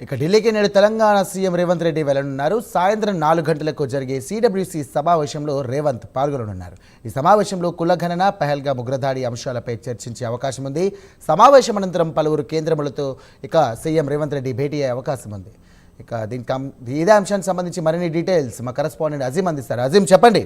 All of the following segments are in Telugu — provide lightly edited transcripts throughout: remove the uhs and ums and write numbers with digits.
ఇక ఢిల్లీకి నేడు తెలంగాణ సీఎం రేవంత్ రెడ్డి వెళ్లనున్నారు. సాయంత్రం 4 గంటలకు జరిగే సిడబ్ల్యూసీ సమావేశంలో రేవంత్ పాల్గొననున్నారు. ఈ సమావేశంలో కులగణన, పహల్గామ్ ఉగ్రదాడి అంశాలపై చర్చించే అవకాశం ఉంది. సమావేశం అనంతరం పలువురు కేంద్రములతో ఇక సీఎం రేవంత్ రెడ్డి భేటీ అయ్యే అవకాశం ఉంది. ఇక ఇదే అంశానికి సంబంధించి మరిన్ని డీటెయిల్స్ మా కరెస్పాండెంట్ అజీం అందిస్తారు. అజీం, చెప్పండి.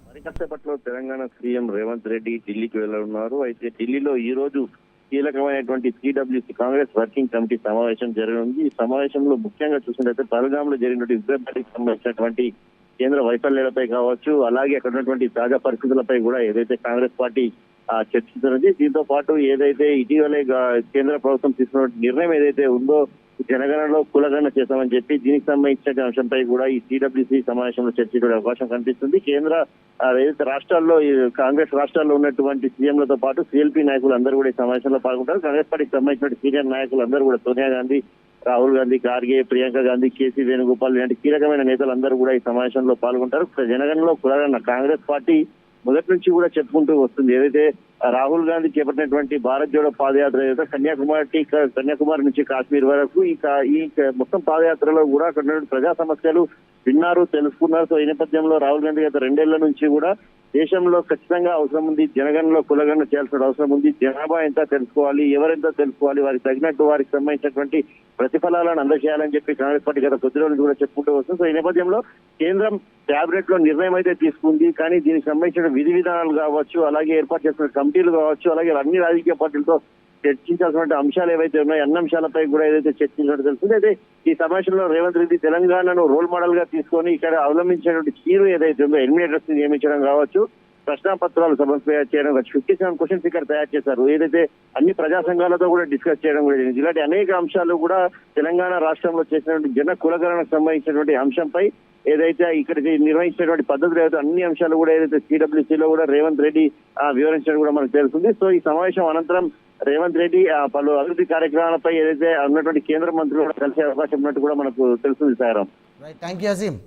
మరికాసేపట్లో తెలంగాణ సీఎం రేవంత్ రెడ్డి ఢిల్లీకి వెళ్లనున్నారు. అయితే ఢిల్లీలో ఈ రోజు కీలకమైనటువంటి సిడబ్ల్యూసీ కాంగ్రెస్ వర్కింగ్ కమిటీ సమావేశం జరగనుంది. ఈ సమావేశంలో ముఖ్యంగా చూసినట్లయితే పహల్గామ్ లో జరిగినటువంటి ఉగ్రదాడికి సంబంధించినటువంటి కేంద్ర వైఫల్యాలపై కావచ్చు, అలాగే అక్కడ ఉన్నటువంటి తాజా పరిస్థితులపై కూడా ఏదైతే కాంగ్రెస్ పార్టీ చర్చిస్తున్నది. దీంతో పాటు ఏదైతే ఇటీవలే కేంద్ర ప్రభుత్వం తీసుకున్న నిర్ణయం ఏదైతే ఉందో జనగణనలో కులగణన చేస్తామని చెప్పి దీనికి సంబంధించిన అంశంపై కూడా ఈ సిడబ్ల్యూసీ సమావేశంలో చర్చించే అవకాశం కనిపిస్తుంది. కేంద్ర ఏదైతే రాష్ట్రాల్లో కాంగ్రెస్ రాష్ట్రాల్లో ఉన్నటువంటి సీఎంలతో పాటు సిఎల్పీ నాయకులు అందరూ కూడా ఈ సమావేశంలో పాల్గొంటారు. కాంగ్రెస్ పార్టీకి సంబంధించిన సీనియర్ నాయకులు అందరూ కూడా సోనియా గాంధీ, రాహుల్ గాంధీ, ఖార్గే, ప్రియాంక గాంధీ, కేసీ వేణుగోపాల్ లాంటి కీలకమైన నేతలందరూ కూడా ఈ సమావేశంలో పాల్గొంటారు. జనగణనలో కులగణన కాంగ్రెస్ పార్టీ మొదటి నుంచి కూడా చెప్పుకుంటూ వస్తుంది. ఏదైతే రాహుల్ గాంధీ చేపట్టినటువంటి భారత్ జోడో పాదయాత్ర ఏదైతే కన్యాకుమారి నుంచి కాశ్మీర్ వరకు ఈ మొత్తం పాదయాత్రలో కూడా అక్కడ ప్రజా సమస్యలు విన్నారు, తెలుసుకున్నారు. సో ఈ నేపథ్యంలో రాహుల్ గాంధీ గత 2 ఏళ్ల నుంచి కూడా దేశంలో ఖచ్చితంగా అవసరం ఉంది, జనగణనలో కులగణన చేయాల్సిన అవసరం ఉంది, జనాభా ఎంత తెలుసుకోవాలి, ఎవరెంత తెలుసుకోవాలి, వారికి తగినట్టు వారికి సంబంధించినటువంటి ప్రతిఫలాలను అందజేయాలని చెప్పి కాంగ్రెస్ పార్టీ గత కొద్ది రోజులు కూడా చెప్పుకుంటూ వస్తుంది. సో ఈ నేపథ్యంలో కేంద్రం క్యాబినెట్ లో నిర్ణయం అయితే తీసుకుంది. కానీ దీనికి సంబంధించిన విధి విధానాలు కావచ్చు, అలాగే ఏర్పాటు చేసిన కమిటీలు కావచ్చు, అలాగే అన్ని రాజకీయ పార్టీలతో చర్చించాల్సిన అంశాలు ఏవైతే ఉన్నాయో అన్ని అంశాలపై కూడా ఏదైతే చర్చించినట్టు తెలుస్తుంది. అయితే ఈ సమావేశంలో రేవంత్ రెడ్డి తెలంగాణను రోల్ మోడల్ గా తీసుకొని ఇక్కడ అవలంబించినటువంటి తీరు ఏదైతే ఉందో ఎలిమినేటర్స్ నియమించడం కావచ్చు, ప్రశ్నాపత్రాలు సమర్పణ చేయడం కావచ్చు, 57 క్వశ్చన్స్ ఇక్కడ తయారు చేశారు. ఏదైతే అన్ని ప్రజా సంఘాలతో కూడా డిస్కస్ చేయడం కూడా జరిగింది. ఇలాంటి అనేక అంశాలు కూడా తెలంగాణ రాష్ట్రంలో చేసినటువంటి జన కులగణనకు సంబంధించినటువంటి అంశంపై ఏదైతే ఇక్కడికి నిర్వహించినటువంటి పద్ధతులు ఏదైతే అన్ని అంశాలు కూడా ఏదైతే సిడబ్ల్యూసీలో కూడా రేవంత్ రెడ్డి వివరించడం కూడా మనకు తెలుస్తుంది. సో ఈ సమావేశం అనంతరం రేవంత్ రెడ్డి పలు అభివృద్ధి కార్యక్రమాలపై ఏదైతే ఉన్నటువంటి కేంద్ర మంత్రులు కూడా కలిసే అవకాశం ఉన్నట్టు కూడా మనకు తెలుస్తుంది. సారం. Thank you Azeem.